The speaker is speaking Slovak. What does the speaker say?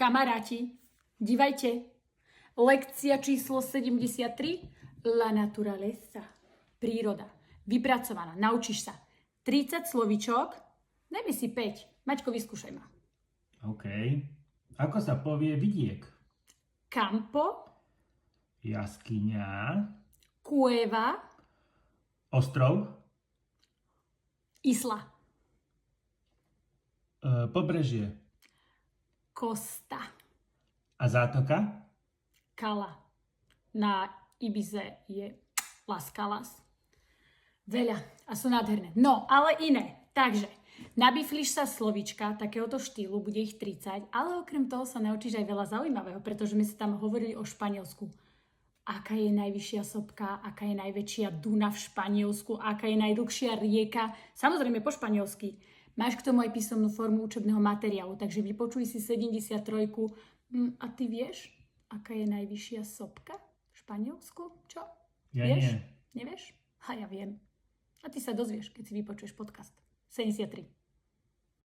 Kamaráti, dívajte. Lekcia číslo 73. La naturaleza. Príroda. Vypracovaná. Naučíš sa 30 slovíčok. Dajme si 5. Maťko, vyskúšaj ma. OK. Ako sa povie vidiek? Campo, Jaskyňa. cueva, Ostrov. isla, Pobrežie. costa, A zátoka? cala. Na Ibize je Las Calas. Veľa a sú nádherné. No, ale iné. Takže, nabifliš sa slovíčka takéhoto štýlu, bude ich 30, ale okrem toho sa naučíš aj veľa zaujímavého, pretože my sa tam hovorili o Španielsku. Aká je najvyššia sopka, aká je najväčšia duna v Španielsku, aká je najdlhšia rieka, samozrejme po španielsky. Máš k tomu aj písomnú formu učebného materiálu, takže vypočuj si 73. A ty vieš, aká je najvyššia sopka v Španielsku? Čo? Ja Vieš? nie. Nevieš? A ja viem. A ty sa dozvieš, keď si vypočuješ podcast. 73.